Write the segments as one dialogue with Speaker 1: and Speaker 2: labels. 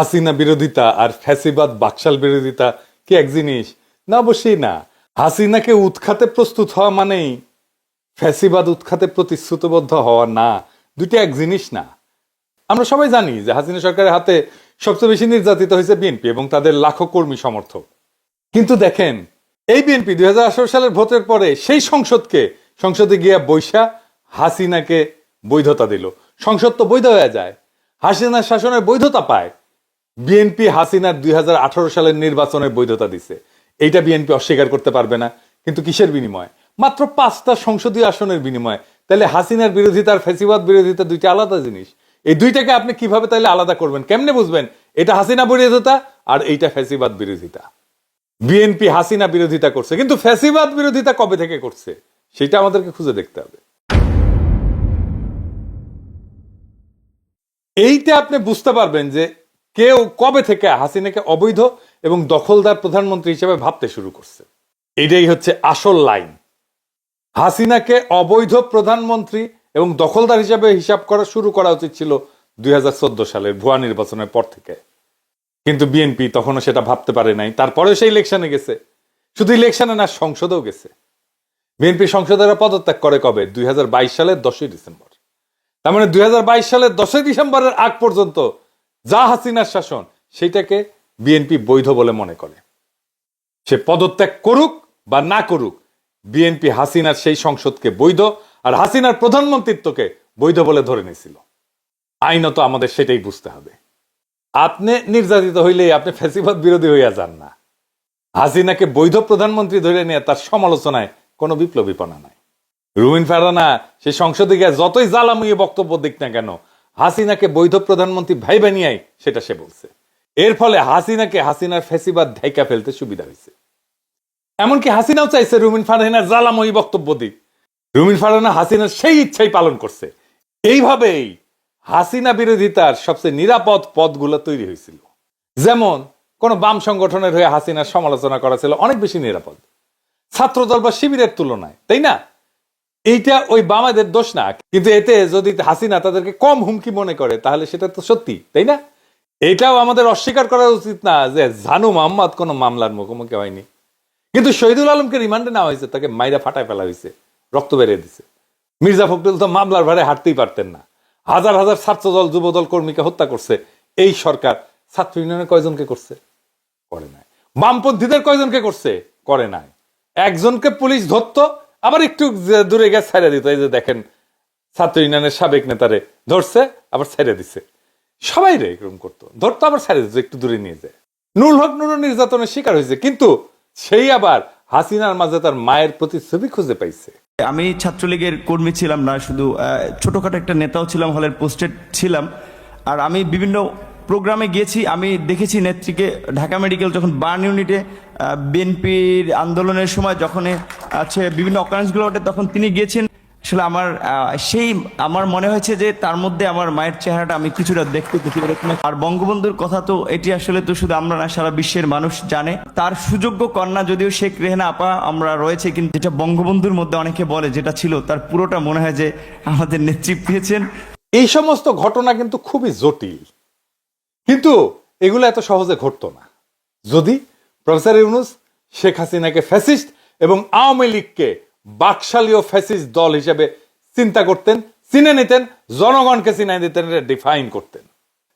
Speaker 1: হাসিনা বিরোধিতা আর ফ্যাসিবাদ বাকশাল বিরোধিতা কি এক জিনিস? না, অবশ্যই না। হাসিনাকে উৎখাতে প্রস্তুত হওয়া মানেই ফ্যাসিবাদ উৎখাতে প্রতিশ্রুতিবদ্ধ হওয়া না, দুটি এক জিনিস না। আমরা সবাই জানি যে হাসিনা সরকারের হাতে সবচেয়ে বেশি নির্যাতিত হয়েছে বিএনপি এবং তাদের লাখো কর্মী সমর্থক। কিন্তু দেখেন, এই বিএনপি 2018 সালের ভোটের পরে সেই সংসদে গিয়া বৈশা হাসিনাকে বৈধতা দিল। সংসদ তো বৈধ হয়ে যায়, হাসিনার শাসনের বৈধতা পায়। বিএনপি হাসিনার 2018 সালের নির্বাচনের বৈধতা দিছে, এইটা বিএনপি অস্বীকার করতে পারবে না। কিন্তু কিসের বিনিময়ে? মাত্র 5টা সংসদীয় আসনের বিনিময়ে। তাহলে হাসিনার বিরোধিতা আর ফ্যাসিবাদ বিরোধিতা দুইটা আলাদা জিনিস। এই দুইটাকে আপনি কিভাবে তাহলে আলাদা করবেন? কেমনে বুঝবেন এটা হাসিনা বিরোধিতা আর এইটা ফ্যাসিবাদ বিরোধিতা? বিএনপি হাসিনা বিরোধিতা করছে, কিন্তু ফ্যাসিবাদ বিরোধিতা কবে থেকে করছে সেটা আমাদেরকে খুঁজে দেখতে হবে। এইটা আপনি বুঝতে পারবেন যে কেউ কবে থেকে হাসিনাকে অবৈধ এবং দখলদার প্রধানমন্ত্রী হিসেবে ভাবতে শুরু করছে। এটাই হচ্ছে আসল লাইন। হাসিনাকে অবৈধ প্রধানমন্ত্রী এবং দখলদার হিসাবে হিসাব করা শুরু করা উচিত ছিল 2014 সালের ভুয়া নির্বাচনের পর থেকে। কিন্তু বিএনপি তখনও সেটা ভাবতে পারে নাই। তারপরেও সেই ইলেকশনে গেছে। শুধু ইলেকশনে না, সংসদেও গেছে। বিএনপি সংসদেরা পদত্যাগ করে কবে? 2022 সালের 10ই ডিসেম্বর। তার মানে 2022 সালের 10ই ডিসেম্বরের আগ পর্যন্ত যা হাসিনার শাসন, সেটাকে বিএনপি বৈধ বলে মনে করে। সে পদত্যাগ করুক বা না করুক, বিএনপি হাসিনার সেই সংসদকে বৈধ আর হাসিনার প্রধানমন্ত্রিত্বকে বৈধ বলে ধরে নিয়েছিল। আইনত আমাদের সেটাই বুঝতে হবে। আপনি নির্যাতিত হইলেই আপনি ফ্যাসিবাদ বিরোধী হইয়া যান না। হাসিনাকে বৈধ প্রধানমন্ত্রী ধরে নিয়ে তার সমালোচনায় কোনো বিপ্লবীপনা নাই। রুমিন ফারহানা সে সংসদে গিয়ে যতই জ্বালাময়ী বক্তব্য দিক না কেন, হাসিনাকে বৈধ প্রধানমন্ত্রী ভাইবা নিয়াই সেটা সে বলছে। এর ফলে হাসিনার ফ্যাসিবাদ ঢাইকা ফেলতে সুবিধা হয়েছে। এমনকি হাসিনাও চাইছে রুমিন ফারহানার জ্বালাময়ী বক্তব্য দিক। রুমিন ফারহানা হাসিনার সেই ইচ্ছাই পালন করছে। এইভাবেই হাসিনা বিরোধিতার সবচেয়ে নিরাপদ পথগুলো তৈরি হয়েছিল। যেমন কোন বাম সংগঠনের হয়ে হাসিনার সমালোচনা করা ছিল অনেক বেশি নিরাপদ ছাত্রদল বা শিবিরের তুলনায়, তাই না? এইটা ওই বামাদের দোষ না, কিন্তু এতে যদি হাসিনা তাদেরকে কম হুমকি মনে করে তাহলে সেটা তো সত্যি, তাই না? এটাও আমাদের অস্বীকার করা উচিত না যে জানু মোহাম্মদ কোনো মামলার মুখোমুখি হয়নি, কিন্তু শহীদুল আলমকে রিমান্ডে নেওয়া হয়েছে, তাকে মাইরা ফাটায় ফেলা হয়েছে, রক্ত বেরিয়ে দিছে। মির্জা ফখরুল তো মামলার ভারে হাঁটতেই পারতেন না। হাজার হাজার ছাত্রদল যুবদল কর্মীকে হত্যা করছে এই সরকার। ছাত্র ইউনিয়নের কয়জনকে করছে? করে নাই। বামপন্থীদের কয়জনকে করছে? করে নাই। একজনকে পুলিশ ধরতো, আবার একটু দূরে গিয়ে ছেড়ে দিত। এই যে দেখেন, ছাত্র ইউনিয়নের সাবেক নেতারে ধরছে, আবার ছেড়ে দিছে। সবাই রে এরকম করতো, ধরতো আবার ছেড়ে দিত, একটু দূরে নিয়ে যায়। নুরুল হক নুরু নির্যাতনের শিকার হয়েছে, কিন্তু সেই আবার হাসিনার মাঝে তার মায়ের প্রতিচ্ছবি খুঁজে পাইছে।
Speaker 2: আমি ছাত্রলীগের কর্মী ছিলাম না, শুধু ছোটখাটো একটা নেতাও ছিলাম, হলের পোস্টেড ছিলাম। আর আমি বিভিন্ন প্রোগ্রামে গিয়েছি, আমি দেখেছি নেত্রীকে ঢাকা মেডিকেল যখন বার্ন ইউনিটে বিএনপির আন্দোলনের সময় যখন আছে বিভিন্ন অকারেন্সগুলো ওঠে, তখন তিনি গিয়েছেন। আসলে আমার মনে হয়েছে যে তার মধ্যে আমার মায়ের চেহারাটা আমি কিছুটা দেখতে পেরেছি। আর বঙ্গবন্ধুর কথা তো এটি আসলে তো শুধু আমরা না, সারা বিশ্বের মানুষ জানে। তার সুযোগ্য কন্যা যদিও শেখ রেহেনা আপা আমরা রয়েছে, কিন্তু যেটা বঙ্গবন্ধুর মধ্যে অনেকে বলে যেটা ছিল, তার পুরোটা মনে হয় যে আমাদের নেত্রী পেয়েছেন।
Speaker 1: এই সমস্ত ঘটনা কিন্তু খুবই জটিল, কিন্তু এগুলো এত সহজে ঘটতো না যদি প্রফেসর ইউনূস শেখ হাসিনাকে ফ্যাসিস্ট এবং আওয়ামী লীগকে বাকশালীয় ফ্যাসিস্ট দল হিসেবে চিন্তা করতেন, চিনে নিতেন, জনগণকে চিনাই দিতেন, ডিফাইন করতেন,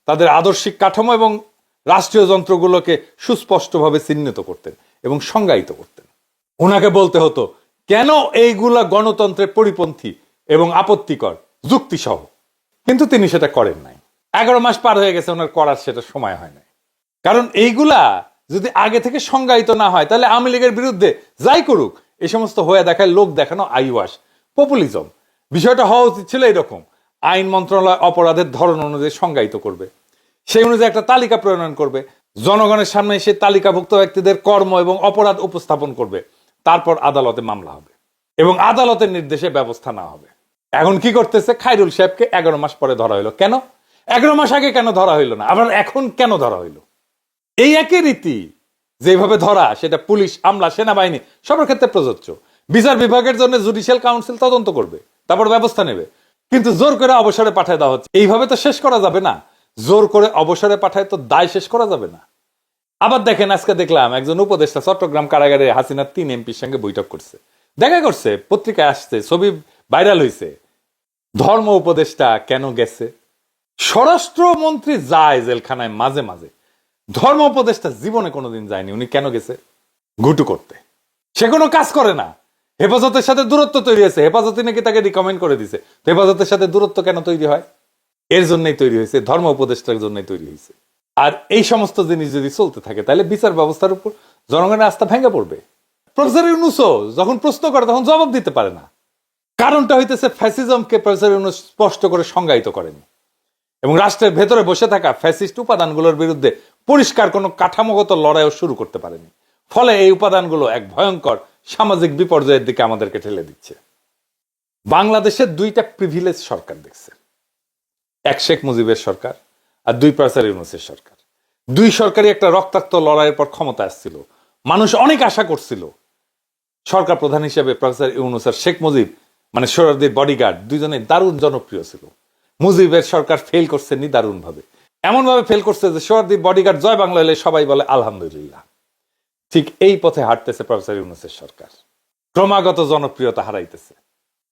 Speaker 1: তাদের আদর্শিক কাঠামো এবং রাষ্ট্রীয় যন্ত্রগুলোকে সুস্পষ্টভাবে চিহ্নিত করতেন এবং সংজ্ঞায়িত করতেন। ওনাকে বলতে হতো কেন এইগুলা গণতন্ত্রের পরিপন্থী এবং আপত্তিকর যুক্তিসহ, কিন্তু তিনি সেটা করেন নাই। 11 মাস পার হয়ে গেছে, ওনার করার সেটা সময় হয় নাই। কারণ এইগুলা যদি আগে থেকে সংজ্ঞায়িত না হয়, তাহলে আওয়ামী লীগের বিরুদ্ধে যাই করুক, এই সমস্ত হয়ে দেখায় লোক দেখানো আইওয়াস, পপুলিজম। বিষয়টা হওয়া উচিত ছিল এরকম, আইন মন্ত্রণালয় অপরাধের ধরন অনুযায়ী সংজ্ঞায়িত করবে, সেই অনুযায়ী একটা তালিকা প্রণয়ন করবে, জনগণের সামনে সে তালিকাভুক্ত ব্যক্তিদের কর্ম এবং অপরাধ উপস্থাপন করবে, তারপর আদালতে মামলা হবে এবং আদালতের নির্দেশে ব্যবস্থা নেওয়া হবে। এখন কি করতেছে? খায়রুল সাহেবকে 11 মাস পরে ধরা হইলো। কেন 11 মাস আগে কেন ধরা হইলো না? আবার এখন কেন ধরা হইলো? এই একই রীতি যেভাবে ধরা, সেটা পুলিশ, আমলা, সেনাবাহিনী সবার ক্ষেত্রে প্রযোজ্য। বিচার বিভাগের জন্য জুডিশিয়াল কাউন্সিল তদন্ত করবে, তারপর ব্যবস্থা নেবে, কিন্তু জোর করে অবসরে পাঠিয়ে দেওয়া হচ্ছে। এইভাবে তো শেষ করা যাবে না। জোর করে অবসরে পাঠায় তো দায় শেষ করা যাবে না। আবার দেখেন, আজকে দেখলাম একজন উপদেষ্টা চট্টগ্রাম কারাগারে হাসিনার 3 এমপির সঙ্গে বৈঠক করছে, দেখা করছে, পত্রিকায় আসছে, ছবি ভাইরাল হয়েছে। ধর্ম উপদেষ্টা কেন গেছে? স্বরাষ্ট্রমন্ত্রী যায় জেলখানায় মাঝে মাঝে, ধর্ম উপদেষ্টা জীবনে কোনোদিন যায়নি। উনি কেন গেছে? ঘুটু করতে। সে কোনো কাজ করে না। হেফাজতের সাথে দূরত্ব তৈরি হয়েছে, হেফাজতে নাকি তাকে রিকমেন্ড করে দিছে। হেফাজতের সাথে দূরত্ব কেন তৈরি হয়? এর জন্যই তৈরি হয়েছে, ধর্ম উপদেষ্টার জন্যই তৈরি হয়েছে। আর এই সমস্ত জিনিস যদি চলতে থাকে তাহলে বিচার ব্যবস্থার উপর জনগণের আস্থা ভেঙে পড়বে। প্রফেসর ইউনূসও যখন প্রশ্ন করে তখন জবাব দিতে পারে না। কারণটা হইতেছে ফ্যাসিজমকে প্রফেসর ইউনূস স্পষ্ট করে সংজ্ঞায়িত করেনি এবং রাষ্ট্রের ভেতরে বসে থাকা ফ্যাসিস্ট উপাদানগুলোর বিরুদ্ধে পরিষ্কার কোনো কাঠামোগত লড়াইও শুরু করতে পারেনি। ফলে এই উপাদানগুলো এক ভয়ঙ্কর সামাজিক বিপর্যয়ের দিকে আমাদেরকে ঠেলে দিচ্ছে। বাংলাদেশের 2টা প্রিভিলেজ সরকার দেখছে, এক শেখ মুজিবের সরকার আর 2 প্রফেসর ইউনূসের সরকার। 2 সরকারই একটা রক্তাক্ত লড়াইয়ের পর ক্ষমতা আসছিল। মানুষ অনেক আশা করছিল সরকার প্রধান হিসেবে প্রফেসর ইউনূস আর শেখ মুজিব মানে সোহরাওয়ার্দীর বডিগার্ড দুজনে দারুণ জনপ্রিয় ছিল। মুজিবের সরকার ফেল করছে নিদারুণ ভাবে, এমন ভাবে ফেল করছে যে সোহরাওয়ার্দীর বডিগার্ড জয় বাংলা হলে সবাই বলে আলহামদুলিল্লাহ। ঠিক এই পথে হাঁটতেছে প্রফেসর ইউনূসের সরকার, ক্রমাগত জনপ্রিয়তা হারাইতেছে।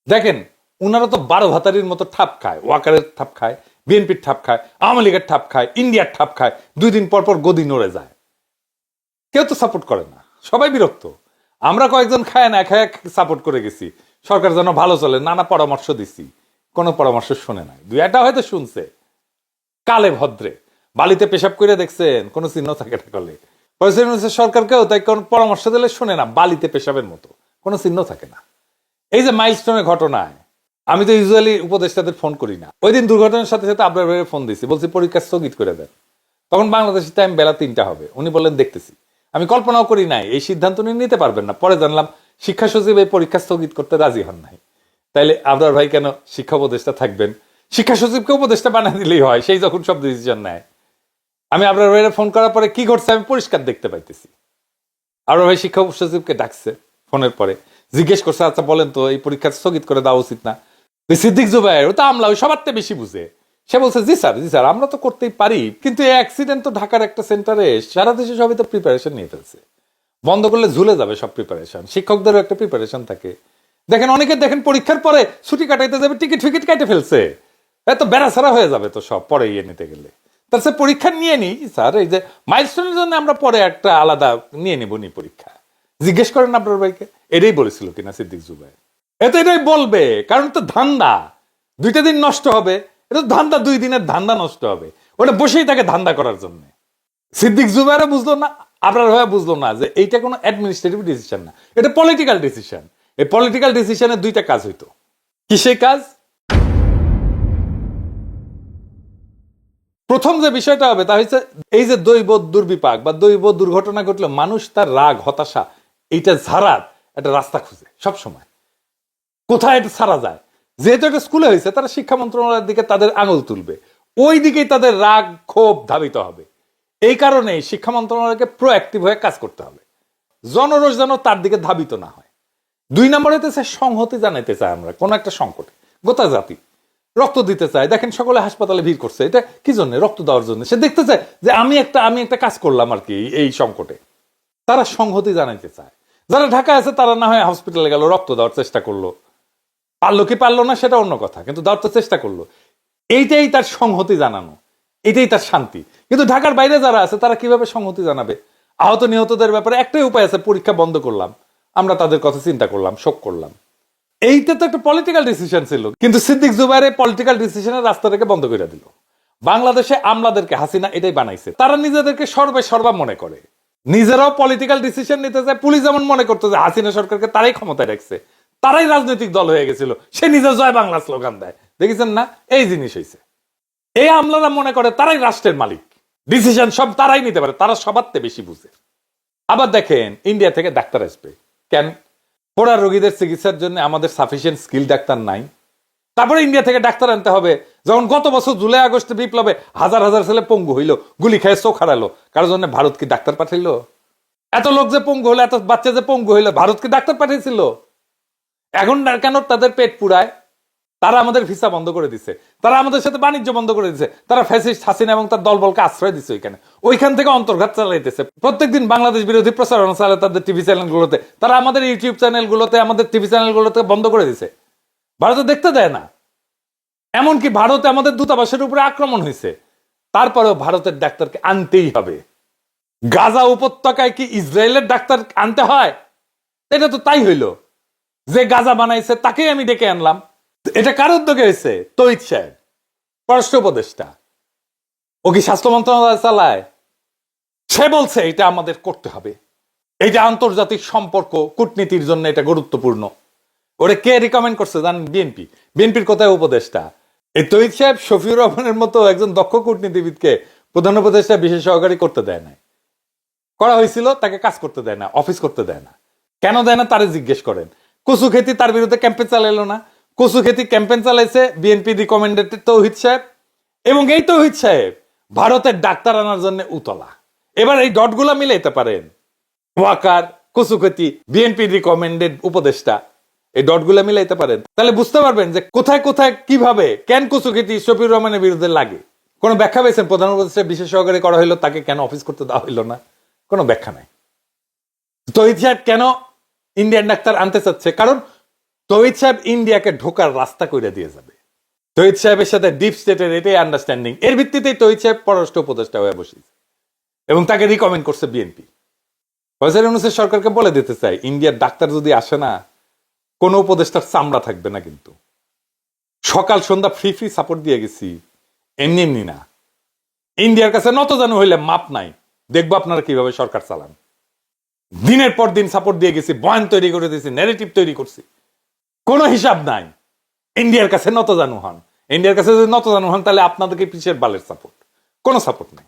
Speaker 1: দেখেন, উনারা তো 12 ভাতারির মতো ঠাপ খায়, ওয়াকারের ঠাপ খায়, বিএনপির ঠাপ খায়, আওয়ামী লীগের ঠাপ খায়, ইন্ডিয়ার ঠাপ খায়, 2 দিন পর পর গদি নড়ে যায়। কেউ তো সাপোর্ট করে না, সবাই বিরক্ত। আমরা কয়েকজন খায় না খায় সাপোর্ট করে গেছি, সরকার যেন ভালো চলে, নানা পরামর্শ দিছি, কোনো পরামর্শ শুনে নাই। 2-1টা হয়তো শুনছে, কালে ভদ্রে বালিতে পেশাব করে দেখছেন, কোনো চিহ্ন থাকে না। কলে প্রফেসর সরকারকেও তাই কোন পরামর্শ দিলে শুনে না, বালিতে পেশাবের মতো, কোনো চিহ্ন থাকে না। এই যে মাইলস্টোনের ঘটনায় আমি তো ইউজুয়ালি উপদেষ্টাদের ফোন করি না, ওই দিন দুর্ঘটনার সাথে সাথে আপনার ভাইয়ের ফোন দিয়েছি, বলছি পরীক্ষা স্থগিত করে দেন। তখন বাংলাদেশের টাইম বেলা 3টা হবে, উনি বললেন দেখতেছি। আমি কল্পনাও করি নাই এই সিদ্ধান্ত উনি নিতে পারবেন না। পরে জানলাম শিক্ষা সচিব এই পরীক্ষা স্থগিত করতে রাজি হন নাই। তাইলে আবরার ভাই কেন শিক্ষা উপদেষ্টা থাকবেন? শিক্ষা সচিবকে উপদেষ্টা বানিয়ে দিলেই হয়, সেই যখন সব ডিসিশন নেয়। আমি আবরার ভাইয়ের ফোন করার পরে কি ঘটছে আমি পরিষ্কার দেখতে পাইতেছি। আবরার ভাই শিক্ষা সচিবকে ডাকছে, ফোনের পরে জিজ্ঞেস করছে, আচ্ছা বলেন তো এই পরীক্ষা স্থগিত করে দেওয়া উচিত না? সিদ্দিক জুবায়ের, ও তো আমলা, ওই সবার থেকে বেশি বুঝে, সে বলছে জি স্যার আমরা তো করতেই পারি, কিন্তু এই অ্যাক্সিডেন্ট তো ঢাকার একটা সেন্টারে, সারা দেশে সবাই তো প্রিপারেশন নিয়ে ফেলছে, বন্ধ করলে ঝুলে যাবে সব প্রিপারেশন। শিক্ষকদেরও একটা প্রিপারেশন থাকে। দেখেন অনেকে দেখেন পরীক্ষার পরে ছুটি কাটাইতে যাবে, টিকিট ফিকিট কাটে ফেলছে, এত বেড়াছাড়া হয়ে যাবে তো সব পরে ইয়ে নিতে গেলে। তার সে পরীক্ষা নিয়ে নি স্যার, এই যে মাইলস্টোনের জন্য আমরা পরে একটা আলাদা নিয়ে নিব নি পরীক্ষা, জিজ্ঞেস করেন আপনার ভাইকে এটাই বলেছিল কিনা সিদ্দিক জুবায়ের। এতো এটাই বলবে, কারণ তো ধান্দা, 2টা দিন নষ্ট হবে, এটা ধান্দা, 2 দিনের ধান্দা নষ্ট হবে, ওটা বসেই তাকে ধান্দা করার জন্য। সিদ্দিক জুবায়েরও বুঝলো না, আপনার ভাইয়া বুঝলো না যে এইটা কোনো অ্যাডমিনিস্ট্রেটিভ ডিসিশন না, এটা পলিটিক্যাল ডিসিশন। এই পলিটিক্যাল ডিসিশনে 2টা কাজ হইতো। কি সেই কাজ? প্রথম যে বিষয়টা হবে তা হচ্ছে এই যে দৈব দুর্বিপাক বা দৈব দুর্ঘটনা ঘটলে মানুষ তার রাগ হতাশা এইটা ঝাড়ার একটা রাস্তা খুঁজে সব সময়, কোথায় এটা ছাড়া যায়। যেহেতু এটা স্কুলে হয়েছে, তারা শিক্ষা মন্ত্রণালয়ের দিকে তাদের আঙুল তুলবে, ওই দিকেই তাদের রাগ ক্ষোভ ধাবিত হবে। এই কারণেই শিক্ষা মন্ত্রণালয়কে প্রোঅ্যাক্টিভ হয়ে কাজ করতে হবে, জনরোষ যেন তার দিকে ধাবিত না হয়। 2 নম্বর হইতেছে সংহতি জানাইতে চাই আমরা কোন একটা সংকটে, গোটা জাতি রক্ত দিতে চায়। দেখেন সকলে হাসপাতালে ভিড় করছে, এটা কি জন্য? রক্ত দেওয়ার জন্য। সে দেখতে চায় যে আমি একটা কাজ করলাম আর কি এই সংকটে। তারা সংহতি জানাইতে চায়। যারা ঢাকায় আছে তারা না হয় হসপিটালে গেল, রক্ত দেওয়ার চেষ্টা করলো, পারলো কি পারলো না সেটা অন্য কথা, কিন্তু দেওয়ার তো চেষ্টা করলো। এইটাই তার সংহতি জানানো, এটাই তার শান্তি। কিন্তু ঢাকার বাইরে যারা আছে তারা কিভাবে সংহতি জানাবে? আহত নিহতদের ব্যাপারে একটাই উপায় আছে, পরীক্ষা বন্ধ করলাম, আমরা তাদের কথা চিন্তা করলাম, শোক করলাম। এইটা তো একটা পলিটিক্যাল ডিসিশন ছিল, কিন্তু সিদ্দিক জুবায়ের এই পলিটিক্যাল ডিসিশনের রাস্তাটাকে বন্ধ করে দিল। বাংলাদেশে আমলাদেরকে হাসিনা এটাই বানাইছে, তারা নিজেদেরকে সর্বা মনে করে, নিজেরাও পলিটিক্যাল ডিসিশন নিতে চায়। পুলিশ যেমন মনে করতো যে হাসিনা সরকারকে তারাই ক্ষমতায় রাখছে, তারাই রাজনৈতিক দল হয়ে গেছিল, সে নিজে জয় বাংলা স্লোগান দেয়, দেখেছেন না? এই জিনিস হয়েছে। এই আমলারা মনে করে তারাই রাষ্ট্রের মালিক, ডিসিশন সব তারাই নিতে পারে, তারা সবার থেকে বেশি বুঝে। আবার দেখেন ইন্ডিয়া থেকে ডাক্তার আসবে কেন? পোড়া রোগীদের চিকিৎসার জন্য আমাদের সাফিসিয়েন্ট স্কিল ডাক্তার নাই। তারপরে ইন্ডিয়া থেকে ডাক্তার আনতে হবে, যখন গত বছর জুলাই আগস্টে বিপ্লবে হাজার হাজার ছেলে পঙ্গু হইল, গুলি খেয়ে চোখ হারালো, কারোর জন্য ভারত কি ডাক্তার পাঠাইল? এত লোক যে পঙ্গু হলো, এত বাচ্চা যে পঙ্গু হইলো, ভারত কি ডাক্তার পাঠিয়েছিল? এখন কেন তাদের পেট পুরায়? তারা আমাদের ভিসা বন্ধ করে দিছে, তারা আমাদের সাথে বাণিজ্য বন্ধ করে দিছে, তারা ফ্যাসিস্ট হাসিনা এবং তার দলবলকে আশ্রয় দিচ্ছে ওইখান থেকে অন্তর্ঘাত চালাইতেছে। প্রত্যেকদিন বাংলাদেশ বিরোধী প্রচারণা চালায় তাদের টিভি চ্যানেলগুলোতে, তারা আমাদের ইউটিউব চ্যানেলগুলোতে, আমাদের টিভি চ্যানেলগুলোতে বন্ধ করে দিছে। ভারতে দেখতে দেয় না। এমনকি ভারতে আমাদের দূতাবাসের উপরে আক্রমণ হয়েছে, তারপরেও ভারতের ডাক্তারকে আনতেই হবে। গাজা উপত্যকায় কি ইসরায়েলের ডাক্তার আনতে হয়? এটা তো তাই হইল, যে গাজা বানাইছে তাকেই আমি ডেকে আনলাম। এটা কার উদ্যোগে হয়েছে? তৌহিদ সাহেব, পররাষ্ট্র উপদেষ্টা। ও কি স্বাস্থ্য মন্ত্রণালয় চালায়? সে বলছে এটা আমাদের করতে হবে, এটা আন্তর্জাতিক সম্পর্ক কূটনীতির জন্য এটা গুরুত্বপূর্ণ। ওরে কে রিকমেন্ড করছে জানেন? বিএনপি। বিএনপির কোথায় উপদেষ্টা? এই তৌহিদ সাহেব শফিউর রহমানের মতো একজন দক্ষ কূটনীতিবিদকে প্রধান উপদেষ্টা বিশেষ সহকারী করতে দেয় না। করা হয়েছিল, তাকে কাজ করতে দেয় না, অফিস করতে দেয় না। কেন দেয় না তারে জিজ্ঞেস করেন। কচু খেতি তার বিরুদ্ধে ক্যাম্পেন চালাইলো না। কচু খেতি ক্যাম্পেন চালাইছে বিএনপি রিকমেন্ডেড তৌহিদ সাহেব, এবং এই তৌহিদ সাহেব ভারতের ডাক্তার আনার জন্য উতলা। এবার এই ডটগুলা মিলাইতে পারেন, ওয়াকার, কচু খেতি, বিএনপি রিকমেন্ডেড উপদেষ্টা, এই ডটগুলা মিলাইতে পারেন, তাহলে বুঝতে পারবেন যে কোথায় কোথায় কিভাবে কেন কচু খেতি শফিউর রহমানের বিরুদ্ধে লাগে। কোনো ব্যাখ্যা পেয়েছেন? প্রধান উপদেষ্টা বিশেষ সহকারী করা হইলো, তাকে কেন অফিস করতে দেওয়া হইলো না? কোনো ব্যাখ্যা নাই। তৌহিদ সাহেব কেন ইন্ডিয়ান ডাক্তার আনতে চাচ্ছে? কারণ তৌহিদ সাহেব ইন্ডিয়াকে ঢোকার রাস্তা করে দিয়ে যাবে। তৌহিদ সাহেবের সাথে ডিপ স্টেটের এটাই আন্ডারস্ট্যান্ডিং। এর ভিত্তিতেই তৌহিদ সাহেব পররাষ্ট্র উপদেষ্টা হয়ে বসেছে এবং তাকে রিকমেন্ড করছে বিএনপি। ফয়সাল ইউনূসের সরকারকে বলে দিতে চাই, ইন্ডিয়ার ডাক্তার যদি আসে না, কোনো উপদেষ্টার চামড়া থাকবে না। কিন্তু সকাল সন্ধ্যা ফ্রি ফ্রি সাপোর্ট দিয়ে গেছি, এমনি এমনি না। ইন্ডিয়ার কাছে নত জানু হইলে মাপ নাই। দেখবো আপনারা কিভাবে সরকার চালান। দিনের পর দিন সাপোর্ট দিয়ে গেছি, বয়ান তৈরি করে দিয়েছি, ন্যারেটিভ তৈরি করছি, কোনো হিসাব নাই। ইন্ডিয়ার কাছে নত জানু হন। ইন্ডিয়ার কাছে যদি নত জানু হন, তাহলে আপনাদেরকে পিছের বালের সাপোর্ট, কোনো সাপোর্ট নাই।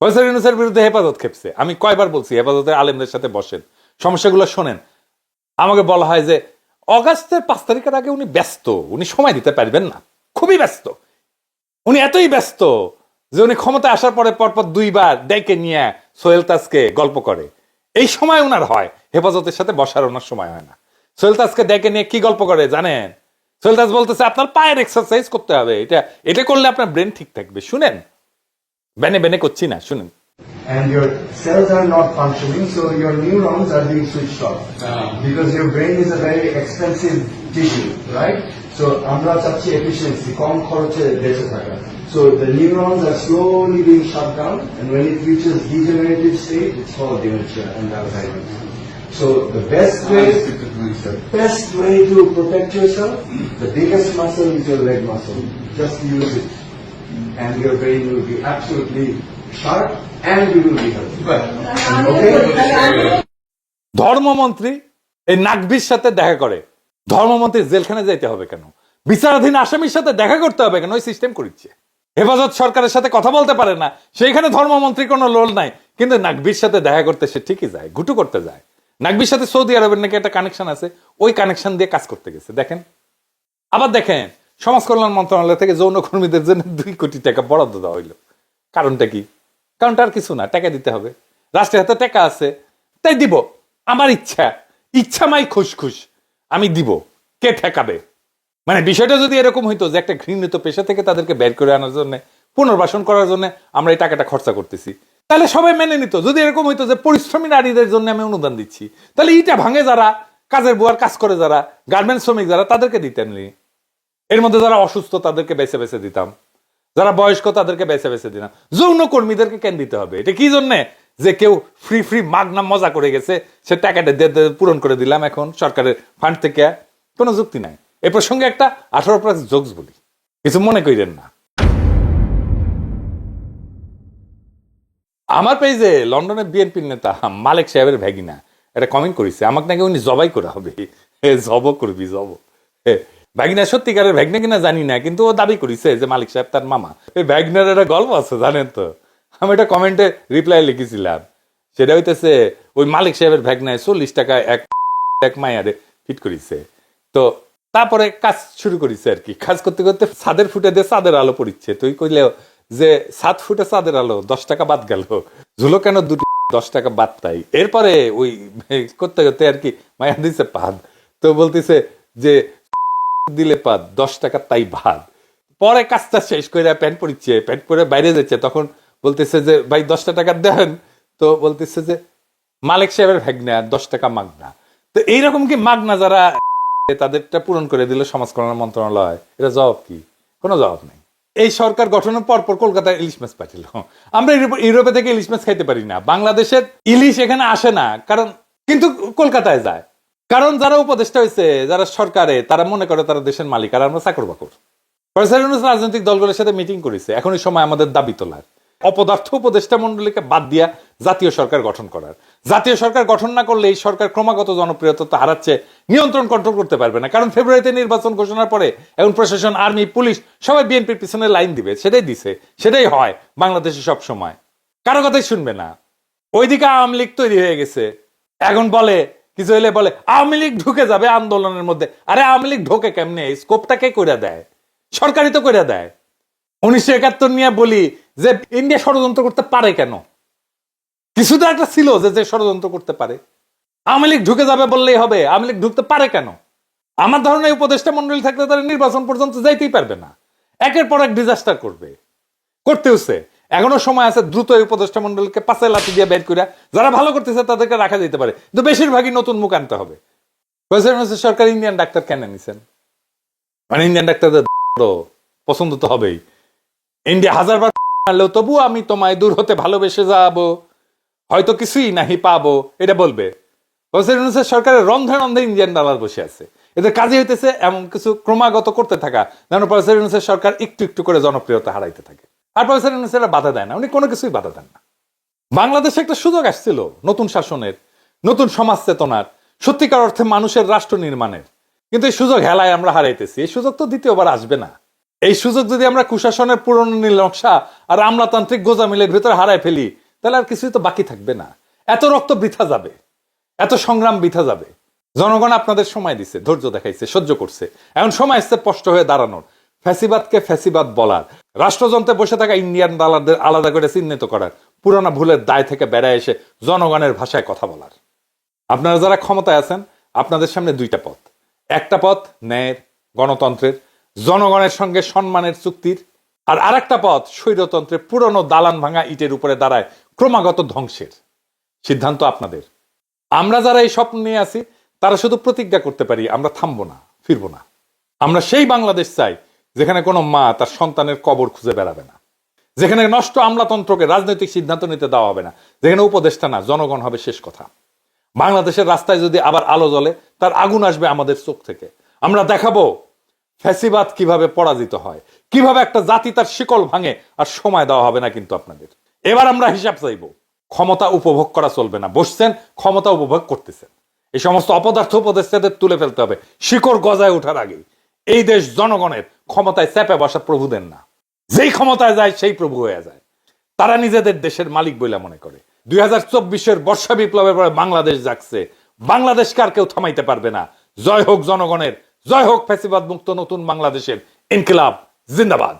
Speaker 1: ফয়সাল ইউনূসের বিরুদ্ধে হেফাজত খেপছে। আমি কয়বার বলছি হেফাজতের আলেমদের সাথে বসেন, সমস্যাগুলো শোনেন। আমাকে বলা হয় যে অগাস্টের 5 তারিখের আগে উনি ব্যস্ত, উনি সময় দিতে পারবেন না, খুবই ব্যস্ত। উনি এতই ব্যস্ত যে উনি ক্ষমতায় আসার পরে পরপর 2 বার ডেকে নিয়ে সোহেল তাজকে গল্প করে। এই সময় ওনার হয়, হেফাজতের সাথে বসার ওনার সময় হয় না। সোহেল তাজকে ডেকে নিয়ে কি গল্প করে জানেন? সোহেল তাজ বলতেছে আপনার পায়ের এক্সারসাইজ করতে হবে, এটা করলে আপনার ব্রেন ঠিক থাকবে। শুনেন, বেনে বেনে করছি না, শুনেন।
Speaker 3: And your cells are not functioning, so your neurons are being switched off. Because your brain is a very expensive tissue, right? So আমরা চাচ্ছি efficiency, কম খরচে বেঁচে থাকা. So the neurons are slowly being shut down, and when it reaches degenerative state, it's called dementia and Alzheimer's. So the best way to protect yourself, the biggest muscle is your leg muscle. Just use it, and your brain will be absolutely sharp, and you will be healthy. Okay?
Speaker 1: ধর্মমন্ত্রী এই নাকভির সাথে দেখা করে। ধর্মমন্ত্রী জেলখানে যাইতে হবে কেন? বিচারাধীন আসামির সাথে দেখা করতে হবে কেন? ওই সিস্টেম করিচ্ছে। হেফাজত সরকারের সাথে কথা বলতে পারে না, সেইখানে ধর্মমন্ত্রী কোনো লোল নাই, কিন্তু নাকভির সাথে দেখা করতে সে ঠিকই যায়, ঘুটু করতে যায়। নাকভির সাথে সৌদি আরবের নাকি একটা কানেকশন আছে, ওই কানেকশন দিয়ে কাজ করতে গেছে। দেখেন, আবার দেখেন, সমাজ কল্যাণ মন্ত্রণালয় থেকে যৌনকর্মীদের জন্য 2 কোটি টাকা বরাদ্দ দেওয়া হইলো। কারণটা কি? কারণটা আর কিছু না, টাকা দিতে হবে। রাষ্ট্রের হাতে টাকা আছে, তাই দিব। আমার ইচ্ছা মাই খুশ, আমি দিব, কে ঠেকাবে? মানে বিষয়টা যদি এরকম হইতো যে একটা ঘৃণিত পেশা থেকে তাদেরকে বের করে আনার জন্য, পুনর্বাসন করার জন্য আমরা এই টাকাটা খরচা করতেছি, তাহলে সবাই মেনে নিত। যদি এরকম হইতো যে পরিশ্রমী নারীদের জন্য আমি অনুদান দিচ্ছি, তাহলে ইটা ভাঙে যারা, কাজের বুয়ার কাজ করে যারা, গার্মেন্টস শ্রমিক যারা, তাদেরকে দিতেন। এর মধ্যে যারা অসুস্থ তাদেরকে বেছে বেছে দিতাম, যারা বয়স্ক তাদেরকে বেছে বেছে দিতাম। যৌনকর্মীদেরকে কেন দিতে হবে? এটা কি জন্যে? যে কেউ ফ্রি মাগনা মজা করে গেছে, সে টাকাটা পূরণ করে দিলাম এখন সরকারের ফান্ড থেকে। কোনো যুক্তি নাই। এ প্রসঙ্গে একটা 18+ জোকস বলি, কিছু মনে করেন না। আমার পেজে লন্ডনের বিএনপির নেতা মালিক সাহেবের ভ্যাগিনা একটা কমেন্ট করেছে, আমাকে নাকি উনি জবাই করা হবে। জব করবি, জব। ভ্যাগিনা সত্যিকারের ভ্যাগনা কিনা জানি না, কিন্তু ও দাবি করেছে যে মালিক সাহেব তার মামা। এই ভ্যাগনার একটা গল্প আছে জানেন তো? আমি একটা কমেন্টে রিপ্লাই লিখেছিলাম, সেটা হইতেছে ওই মালিক সাহেবের ভ্যাগনায় 40 টাকা এক মায়ারে ফিট করেছে। তো তারপরে কাজ শুরু করেছে আর কি। কাজ করতে করতে ছাদের ফুটে দিয়ে চাঁদের আলো পড়িচ্ছে। তুই কইলেও যে 7 ফুটে চাঁদের আলো, 10 টাকা বাদ গেল, ঝুলো কেন 10 টাকা বাদ তাই। এরপরে ওই করতে করতে আর কি মায়া দিছে পাদ। তো বলতেছে যে দিলে পাত 10 টাকা তাই ভাত। পরে কাজটা শেষ করে প্যান্ট পরিচ্ছে, প্যান্ট পরে বাইরে যাচ্ছে, তখন বলতেছে যে ভাই 10 টাকা দেন, তো বলতেছে যে মালিক সাহেবের ভাগনা 10 টাকা মাগনা। তো এইরকম কি মাগনা যারা তাদেরটা পূরণ করে দিল সমাজ কল্যাণ মন্ত্রণালয়, এটা জবাব কি? কোনো জবাব নেই। এই সরকার গঠনের পর কলকাতায় ইলিশ মাছ পাঠিল। আমরা ইউরোপে থেকে ইলিশ মাছ খাইতে পারি না, বাংলাদেশের ইলিশ এখানে আসে না, কারণ কিন্তু কলকাতায় যায়, কারণ যারা উপদেষ্টা হয়েছে, যারা সরকারে, তারা মনে করে তারা দেশের মালিক আর আমরা চাকর বাকর। রাজনৈতিক দলগুলোর সাথে মিটিং করেছে, এখন এই সময় আমাদের দাবি তোলার, অপদার্থ উপদেষ্টা মন্ডলীকে বাদ দিয়া জাতীয় সরকার গঠন করার। জাতীয় সরকার গঠন না করলে এই সরকার ক্রমাগত জনপ্রিয়তা হারাচ্ছে, নিয়ন্ত্রণ কন্ট্রোল করতে পারবে না। কারণ ফেব্রুয়ারিতে নির্বাচন ঘোষণার পরে এখন প্রশাসন, আর্মি, পুলিশ সবাই বিএনপির পিছনে লাইন দিবে, সেটাই দিছে, সেটাই হয় বাংলাদেশে সব সময়। কারো কথাই শুনবে না। ওইদিকে আওয়ামী লীগ তৈরি হয়ে গেছে, এখন বলে কিছু হইলে বলে আওয়ামী লীগ ঢুকে যাবে আন্দোলনের মধ্যে। আরে আওয়ামী লীগ ঢোকে কেমনে? স্কোপটা কে করে দেয়? সরকারই তো করে দেয়। 1971 নিয়ে বলি যে ইন্ডিয়া ষড়যন্ত্র করতে পারে কেন? কিছু তো একটা ছিল যে ষড়যন্ত্র করতে পারে। আওয়ামী লীগ ঢুকে যাবে বললেই হবে? আওয়ামী লীগ ঢুকতে পারে কেন? আমার ধারণা এই উপদেষ্টা মন্ডলী থাকলে তারা নির্বাচন পর্যন্ত যাইতেই পারবে না, একের পর এক ডিজাস্টার করবে, করতে হচ্ছে। এখনো সময় আছে, দ্রুত এই উপদেষ্টা মন্ডলীকে পাশে লাঠি দিয়ে বের করে যারা ভালো করতেছে তাদেরকে রাখা যেতে পারে, কিন্তু বেশিরভাগই নতুন মুখ আনতে হবে। সরকার ইন্ডিয়ান ডাক্তার কেন নিছেন? মানে ইন্ডিয়ান ডাক্তারদের পছন্দ তো হবেই। ইন্ডিয়া 1000 বার মারলেও তবু আমি তোমায় দূর হতে ভালোবেসে যাবো, হয়তো কিছুই নাহি পাবো, এটা বলবে। সরকারের রন্ধে রন্ধে ইন্ডিয়ান ডলার বসে আছে, এদের কাজে হইতেছে এমন কিছু ক্রমাগত করতে থাকা, যেন প্রফেসর ইউনূসের সরকার একটু একটু করে জনপ্রিয়তা হারাইতে থাকে। আর প্রফেসর ইউনূস এটা বাধা দেয় না, উনি কোনো কিছুই বাধা দেন না। বাংলাদেশে একটা সুযোগ আসছিল নতুন শাসনের, নতুন সমাজ চেতনার, সত্যিকার অর্থে মানুষের রাষ্ট্র নির্মাণের, কিন্তু এই সুযোগ হেলায় আমরা হারাইতেছি। এই সুযোগ তো দ্বিতীয়বার আসবে না। এই সুযোগ যদি আমরা কুশাসনের পুরনো নীল নকশা আর আমলাতান্ত্রিক গোজামিলের ভিতরে হারাই ফেলি, তাহলে আর কিছুই তো বাকি থাকবে না। এত রক্ত বৃথা যাবে, এত সংগ্রাম বৃথা যাবে। জনগণ আপনাদের সময় দিচ্ছে, ধৈর্য দেখাইছে, সহ্য করছে। এখন সময় এসছে স্পষ্ট হয়ে দাঁড়ানোর, ফ্যাসিবাদকে ফ্যাসিবাদ বলার, রাষ্ট্রযন্ত্রে বসে থাকা ইন্ডিয়ান দালালদের আলাদা করে চিহ্নিত করার, পুরানা ভুলের দায় থেকে বেড়ায় এসে জনগণের ভাষায় কথা বলার। আপনারা যারা ক্ষমতায় আছেন, আপনাদের সামনে দুইটা পথ। একটা পথ ন্যায়ের, গণতন্ত্রের, জনগণের সঙ্গে সম্মানের চুক্তির, আর আরেকটা পথ স্বৈরতন্ত্রের, পুরনো দালান ভাঙা ইটের উপরে দাঁড়ায় ক্রমাগত ধ্বংসের। সিদ্ধান্ত আপনাদের। আমরা যারা এই স্বপ্ন নিয়ে আছি তারা শুধু প্রতিজ্ঞা করতে পারি, আমরা থামবো না, ফিরবো না। আমরা সেই বাংলাদেশ চাই যেখানে কোনো মা তার সন্তানের কবর খুঁজে বেড়াবে না, যেখানে নষ্ট আমলাতন্ত্রকে রাজনৈতিক সিদ্ধান্ত নিতে দেওয়া হবে না, যেখানে উপদেষ্টা না জনগণ হবে শেষ কথা। বাংলাদেশের রাস্তায় যদি আবার আলো জ্বলে, তার আগুন আসবে আমাদের চোখ থেকে। আমরা দেখাবো ফ্যাসিবাদ কিভাবে পরাজিত হয়, কিভাবে একটা জাতি তার শিকল ভাঙে, আর সময় দেওয়া হবে না কিন্তু আপনাদের। এবার আমরা হিসাব চাইবো। ক্ষমতা উপভোগ করা চলবে না, বসছেন ক্ষমতা উপভোগ করতেছেন। এই সমস্ত অপদার্থ উপদেষ্টাদের তুলে ফেলতে হবে শিকড় গজায় ওঠার আগে। এই দেশ জনগণের, ক্ষমতায় চেপে বসা প্রভুদের না। যেই ক্ষমতায় যায় সেই প্রভু হয়ে যায়। তারা নিজেদের দেশের মালিক বলে মনে করে। 2024-এর বর্ষা বিপ্লবের পরে বাংলাদেশ জাগছে, বাংলাদেশকে আর কেউ থামাইতে পারবে না। জয় হোক জনগণের, জয় হোক ফ্যাসিবাদ মুক্ত নতুন বাংলাদেশের। ইনকিলাব জিন্দাবাদ।